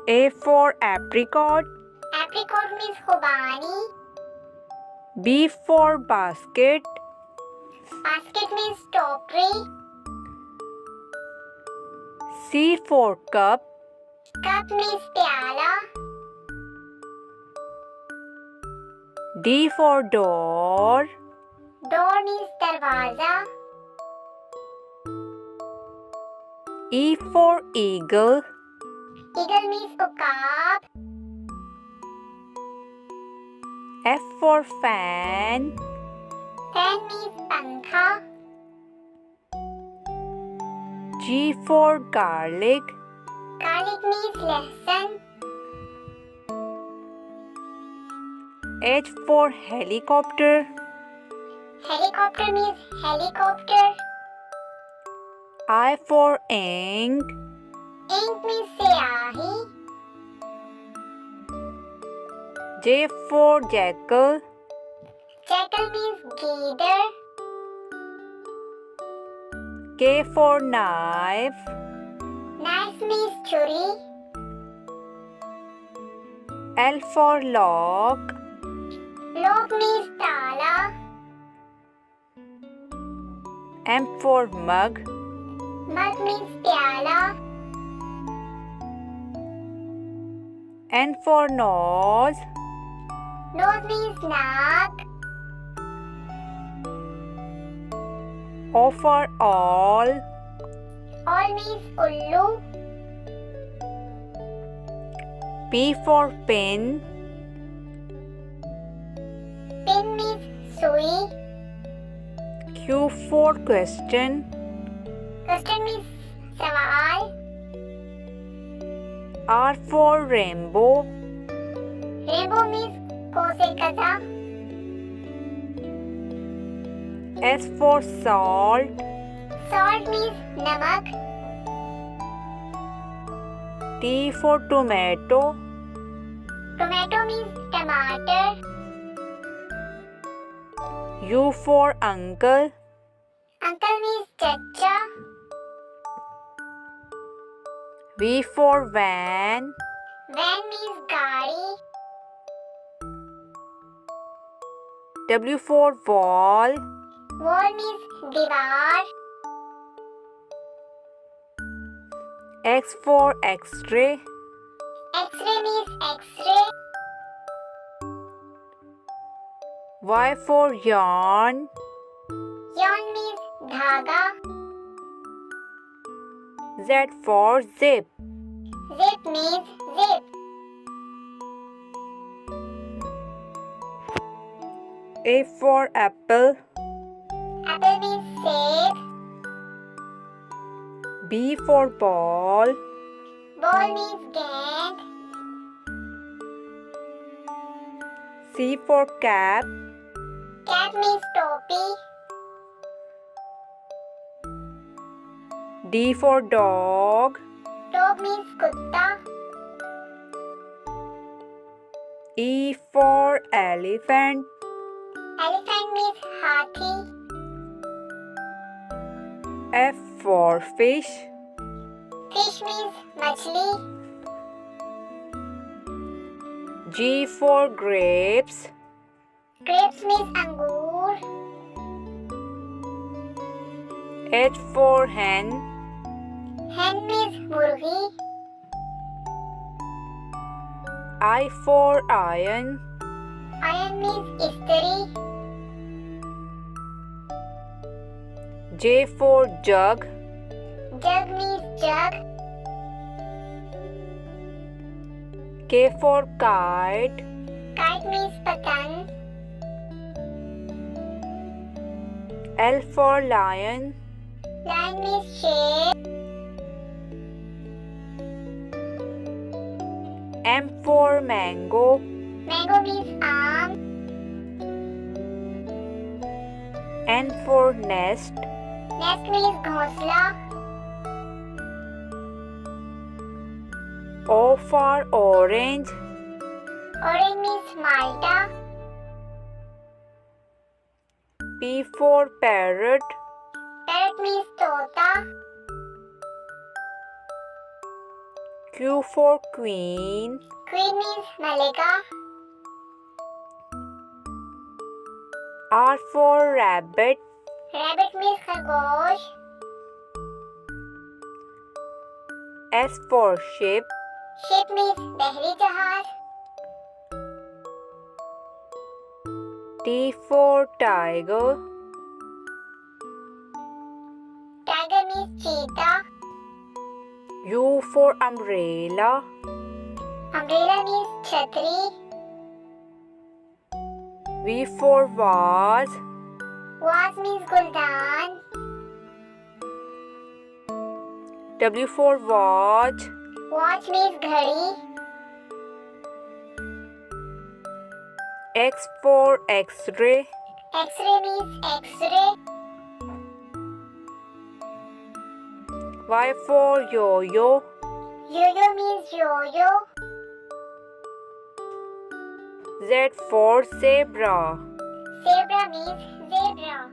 A for apricot. Apricot means khubani. B for basket. Basket means toppary. C for cup. Cup means pyala. D for door. Door means darwaza. E for eagle. Eagle means ukab. F for fan. Fan means pankha. G for garlic. Garlic means lehsun. H for helicopter. Helicopter means helicopter. I for ink. Ink means syahi. J for jackal. Jackal means gator. K for knife. Knife means churi. L for lock. Lock means tala. M for mug. Mug means pyala. N for nose. Nose means naak. O for all. All means ullu. P for pin. Pin means sui. Q for question. Question means sawal. R for rainbow. Rainbow means kose kaza. S for salt. Salt means namak. T for tomato. Tomato means tomato. U for uncle. Uncle means chacha. V for van. Van means gaadi. W for wall. Wall means diwar. X for x-ray. X-ray means X-ray. Y for yarn. Yarn means dhaga. Z for zip. Zip means zip. A for apple. Apple means save. B for ball. Ball means gand. C for cap. Cap means topi. D for dog. Dog means kutta. E for elephant. Elephant means hathi. F for fish. Fish means machli. G for grapes. Grapes means angur. H for hen. Hen means murgi. I for iron. Iron means istri. J for jug. Jug means jug. K for kite. Kite means patang. L for lion. Lion means sher. M for mango. Mango means aam. N for nest. Nest means ghosla. O for orange. Orange means malta. P for parrot. Parrot means tota. Q for queen. Queen means Malika. R for rabbit. Rabbit means Khargosh. S for ship. Ship means Behri Jahaz. T for tiger. Tiger means cheetah. U for umbrella. Umbrella means chhatri. V for vase. Vase means guldan. W for watch. Watch means ghadi. X for X-ray. X-ray means X-ray. Y for yo-yo. Yo-yo means yo-yo. Z for zebra. Zebra means zebra.